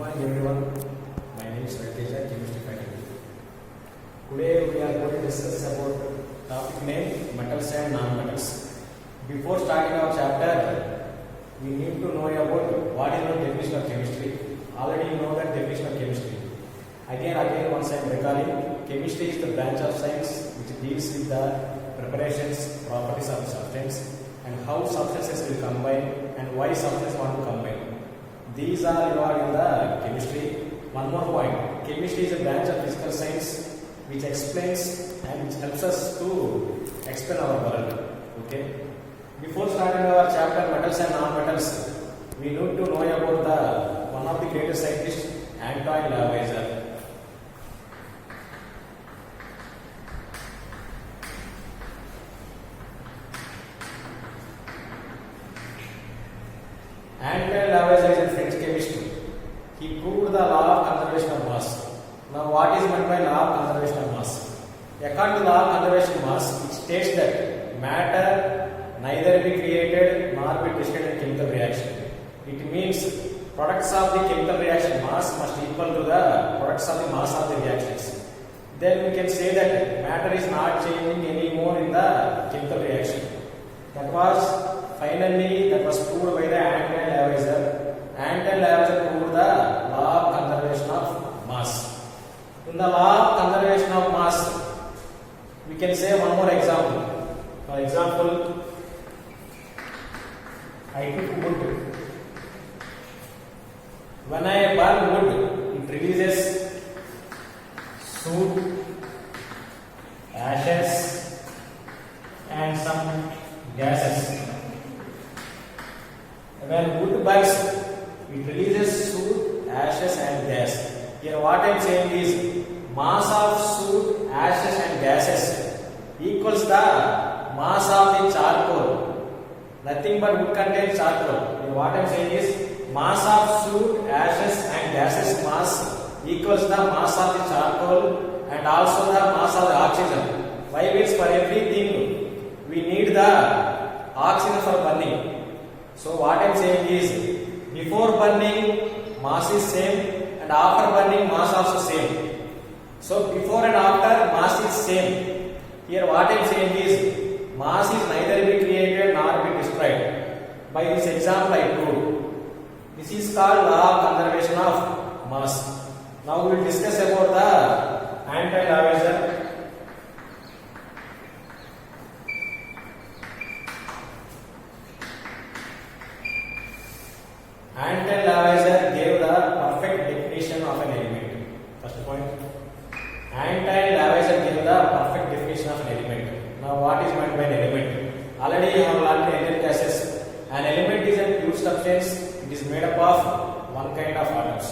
morning everyone. My name is Rakesh, chemistry faculty. Today we are going to discuss about topic name metals and non-metals. Before starting our chapter, we need to know about what is the definition of chemistry. Already you know that definition of chemistry. Again, once I am recalling, chemistry is the branch of science which deals with the preparations, properties of substance, and how substances will combine and why substances want to combine. These are involved in the chemistry. One more point, chemistry is a branch of physical science which explains and which helps us to explain our world. Okay. Before starting our chapter metals and non-metals, we need to know about the one of the greatest scientists, Antoine Lavoisier. Antoine Lavoisier is a French chemist. He proved the law of conservation of mass. Now, what is meant by law of conservation of mass? According to law of conservation of mass, it states that matter neither be created nor be destroyed in chemical reaction. It means products of the chemical reaction mass must equal to the products of the mass of the reactions. Then we can say that matter is not changing anymore in the chemical reaction. That was proved by the Antoine Lavoisier. Antoine Lavoisier proved the law of conservation of mass. In the law of conservation of mass, we can say one more example. For example, I took wood. When I burn wood, it releases soot, ashes, and some gases. When wood burns, it releases soot, ashes, and gas. Here, what I am saying is mass of soot, ashes, and gases equals the mass of the charcoal. Nothing but wood contains charcoal. Here, what I am saying is mass of soot, ashes, and gases mass equals the mass of the charcoal and also the mass of the oxygen. Why? Means for everything we need the oxygen for burning. So what I am saying is before burning mass is same and after burning mass also same. So before and after mass is same. Here what I am saying is mass is neither be created nor be destroyed. By this example I proved. This is called law of conservation of mass. Now we will discuss about the Antoine Lavoisier. Antoine Lavoisier gave the perfect definition of an element. First point. Antoine Lavoisier gave the perfect definition of an element. Now, what is meant by an element? Already you have learned in Indian classes. An element is a pure substance. It is made up of one kind of atoms.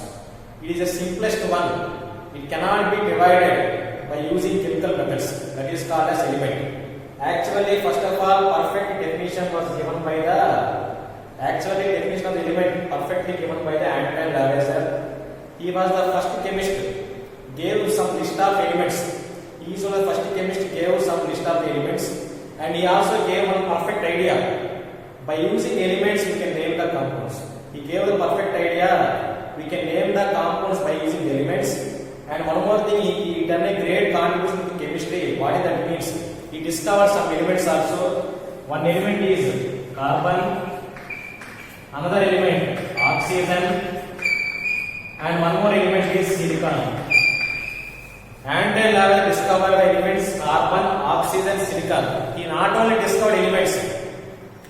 It is the simplest one. It cannot be divided by using chemical methods. That is called as element. Actually, first of all, perfect definition was given by the definition of the element perfectly given by the Antoine Lavoisier. He was the first chemist, gave some list of elements. He is the first chemist, gave some list of elements, and he also gave one perfect idea. By using elements, we can name the compounds. He gave the perfect idea. We can name the compounds by using elements. And one more thing, he done a great contribution to chemistry. What that means? He discovered some elements also. One element is carbon. Another element oxygen, and one more element is silicon. Antoine Lavoisier discovered the elements carbon, oxygen, silicon. He not only discovered elements,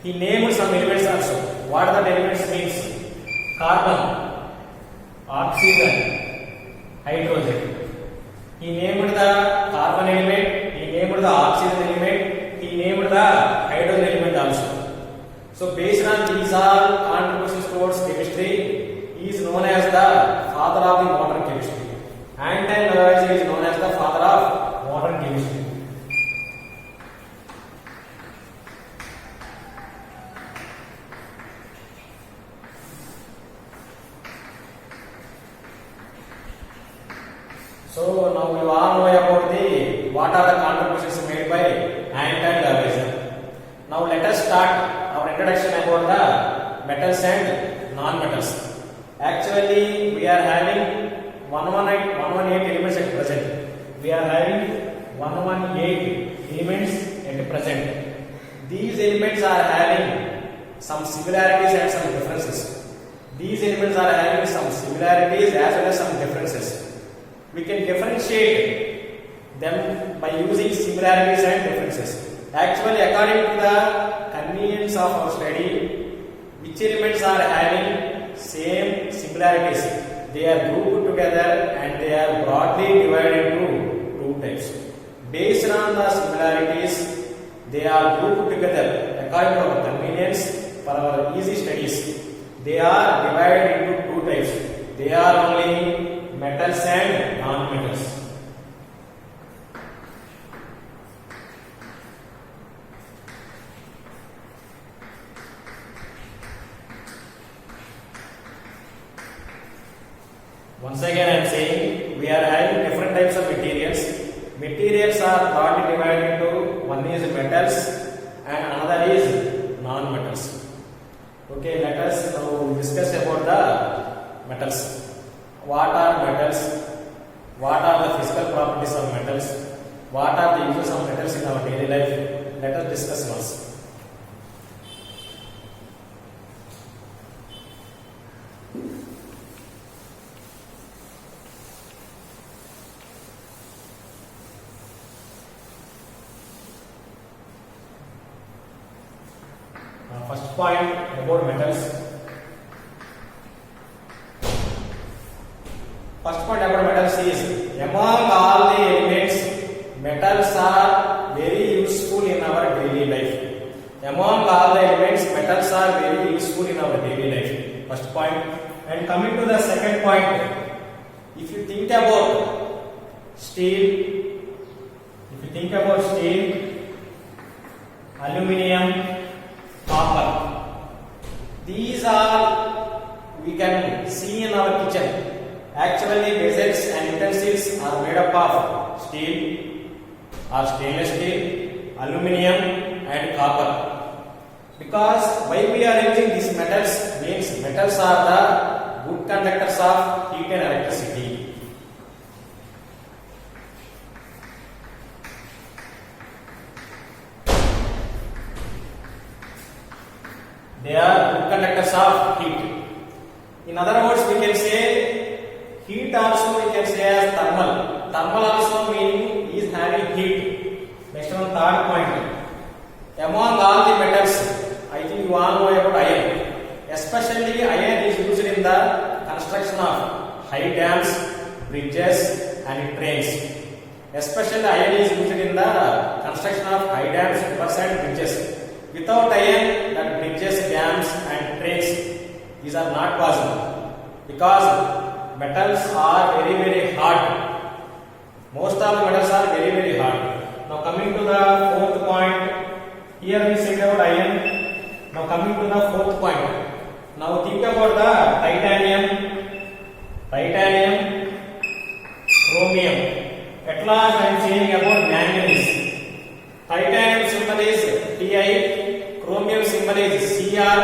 he named some elements also. What that elements means? Carbon, oxygen, hydrogen. He named the carbon element, he named the oxygen element, he named the hydrogen element also. So based on these all contributions towards chemistry, he is known as the father of the modern chemistry. Antoine Lavoisier is known as the father of modern chemistry. So now we all know about what are the contributions made by Antoine Lavoisier. Now let us start our introduction about the metals and non-metals. Actually, we are having 118 elements at present. We are having 118 elements at present. These elements are having some similarities and some differences. These elements are having some similarities as well as some differences. We can differentiate them by using similarities and differences. Actually, according to the convenience of our study, which elements are having same similarities, they are grouped together and they are broadly divided into two types. Based on the similarities, they are grouped together according to our convenience for our easy studies. They are divided into two types. They are only metals and non-metals. Once again I am saying we are having different types of materials. Materials are broadly divided into one is metals and another is non-metals. Okay, let us now discuss about the metals. What are metals? What are the physical properties of metals? What are the uses of metals in our daily life? Let us discuss once. First point about metals. First point about metals is among all the elements, metals are very useful in our daily life. Among all the elements, metals are very useful in our daily life. First point. And coming to the second point, if you think about steel, aluminium, copper. These are we can see in our kitchen. Actually, vessels and utensils are made up of steel or stainless steel, aluminium and copper. Because why we are using these metals means metals are the good conductors of heat and electricity. They are good conductors of heat. In other words, we can say heat also we can say as thermal. Thermal also meaning is having heat. Next one, third point. Among all the metals, I think you all know about iron. Especially iron is used in the construction of high dams, bridges and trains. Especially iron is used in the construction of high dams, rivers and bridges. Without iron, that bridges, dams and trains, these are not possible because metals are very hard. Most of the metals are very hard. Now coming to the fourth point, here we said about iron. Now coming to the fourth point. Now think about the titanium, chromium. At last I am saying about manganese. Titanium symbol is Ti, chromium symbol is Cr,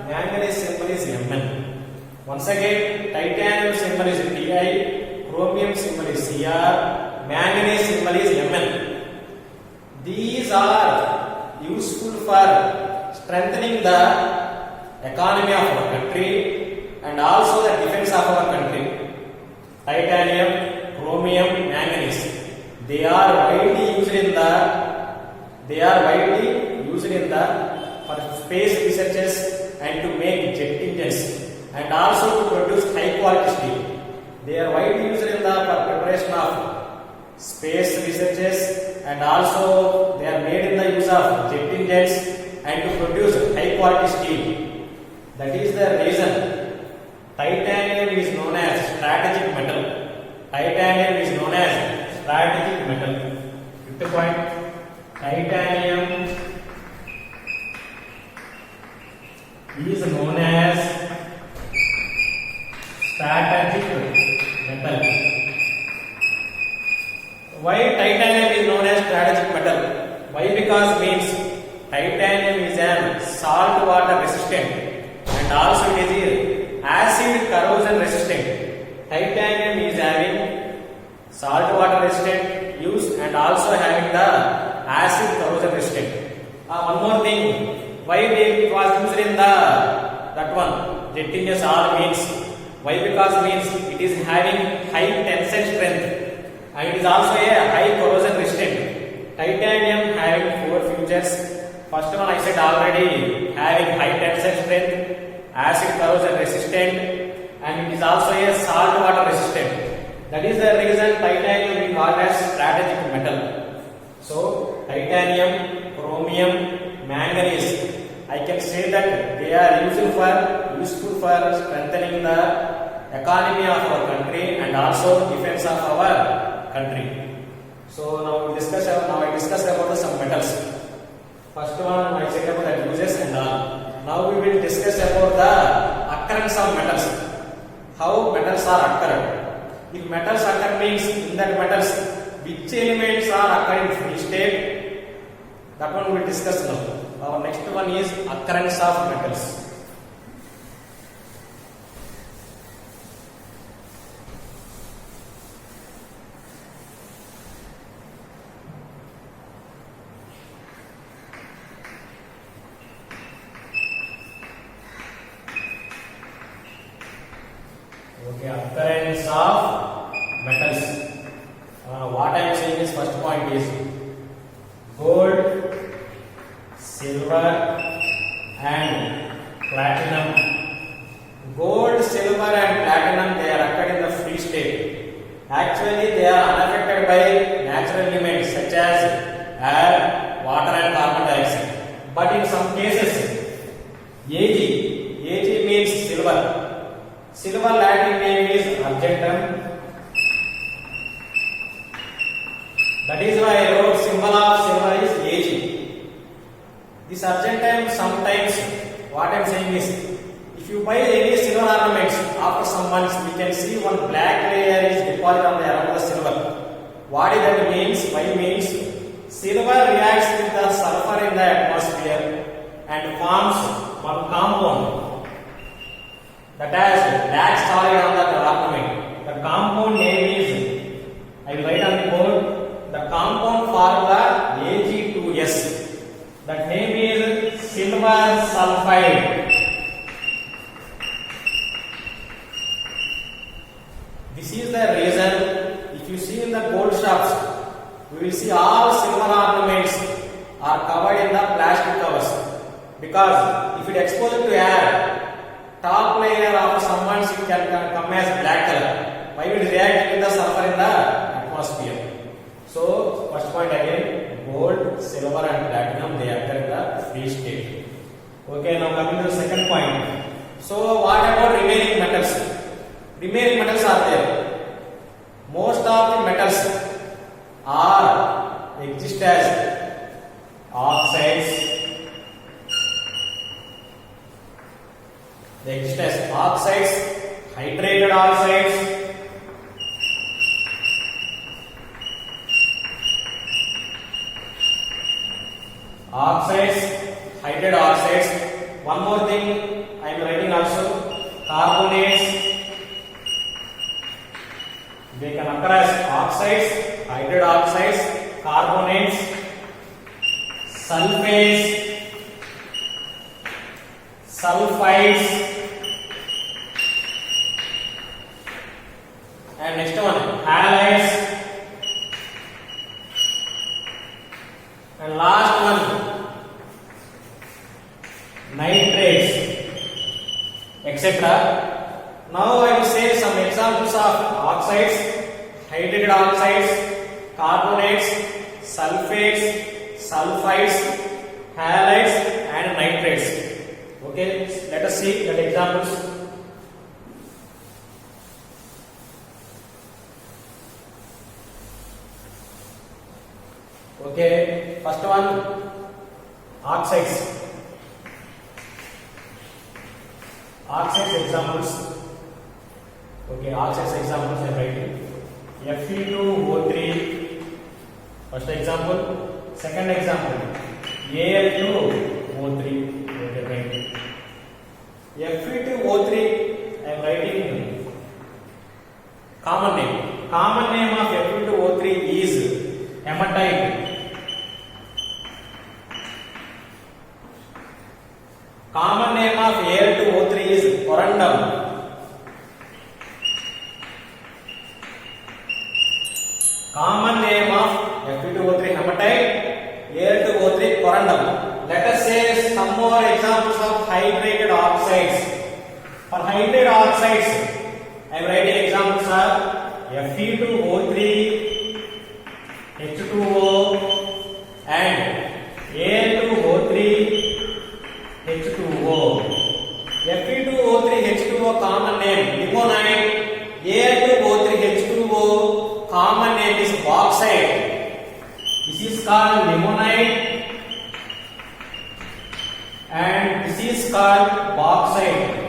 manganese symbol is Mn. Once again, titanium symbol is Ti, chromium symbol is Cr, manganese symbol is Mn. These are useful for strengthening the economy of our country and also the defense of our country. Titanium, chromium, manganese. They are widely used in the for space researches and to make jet engines and also to produce high quality steel. They are widely used in the for preparation of space researches and also they are made in the use of jet engines and to produce high quality steel. That is the reason titanium is known as strategic metal. Titanium is known as strategic metal. Fifth point. Titanium is known as strategic metal. Why titanium is known as strategic metal? Why? Because means titanium is an salt water resistant and also it is acid corrosive Zns all means. Why? Because means it is having high tensile strength and it is also a high corrosion resistant. Titanium having four features. First one I said already, having high tensile strength, acid corrosion resistant, and it is also a salt water resistant. That is the reason titanium we call as strategic metal. So titanium, chromium, manganese, I can say that they are useful for strengthening the economy of our country and also defense of our country. So now I discussed about some metals. First one I said about the uses and all. Now we will discuss about the occurrence of metals. How metals are occurred. If metals occur means in that metals which elements are occurring in free state. That one we will discuss now. Our next one is occurrence of metals. Okay, occurrence of metals. What I am saying is first point is gold, silver and platinum. Gold, silver and platinum, they are occurred in the free state. Actually they are unaffected by natural elements such as air, water and carbon dioxide. But in some cases Ag means silver. Silver Latin name is argentum. That is why I wrote symbol of silver is Ag. This argentum sometimes, what I am saying is, if you buy any silver ornaments, after some months we can see one black layer is deposited on the around the silver. What is that means? Why means silver reacts with the sulfur in the atmosphere and forms one compound that has black solid on the ornament. The compound name is, I will write on the board, the compound formula Ag2S. That name is silver sulfide. This is the reason, if you see in the gold shops, we will see all silver ornaments are covered in the plastic covers. Because if it exposed to air, top layer of some months it can come as black color. Why will it react with the sulfur in the atmosphere? So first point again, gold, silver and platinum, they occur in the free state. Okay, now coming to the second point. So what about remaining metals? Remaining metals are there. Most of the metals exist as oxides. They exist as oxides, hydrated oxides, hydrated oxides. One more thing I am writing also, carbonates. They can occur as oxides, hydrated oxides, carbonates, sulfates, sulfides, and next one halides, and last one nitrates, etc. Now I will say some examples of oxides, hydrated oxides, carbonates, sulfates, sulfides, halides and nitrates. Okay, let us see the examples. Okay, first one, oxides. Oxides examples. Okay, oxides examples I am writing. Fe2O3. First example. Second example, Al2O3. Okay, right. Fe2O3 I am writing common name. Common name of Fe2O3 is hematite. Common name of Al2O3 is corundum. oxides. For hydride oxides, I am writing examples are Fe2O3, H2O and Al2O3, H2O. Fe2O3, H2O common name limonite. Al2O3, H2O common name is bauxite. This is called limonite and this is called bauxite.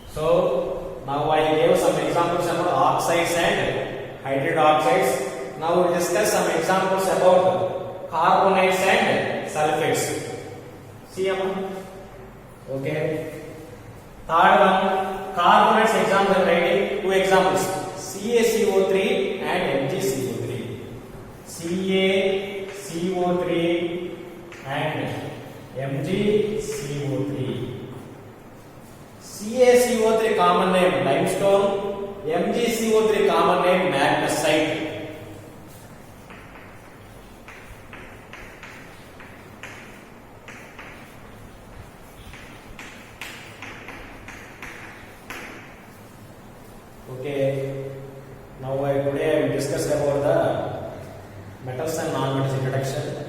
So now I gave some examples about oxides and hydride oxides. Now we will discuss some examples about carbonates and sulfates. See Amma? Okay. Third one, carbonates example writing two examples, CaCO3 and MgCO3. CaCO3 and MgCO3. CaCO3 common name limestone, MgCO3 common name magnesite. Okay, now today I will discuss about the metals and non-metals introduction.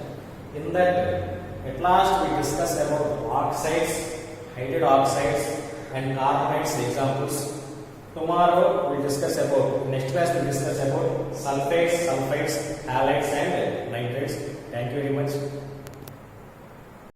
In that, at last we discuss about oxides, hydride oxides and carbonates examples. Tomorrow we will discuss about, next class we will discuss about sulfates, halides and nitrates. Thank you very much.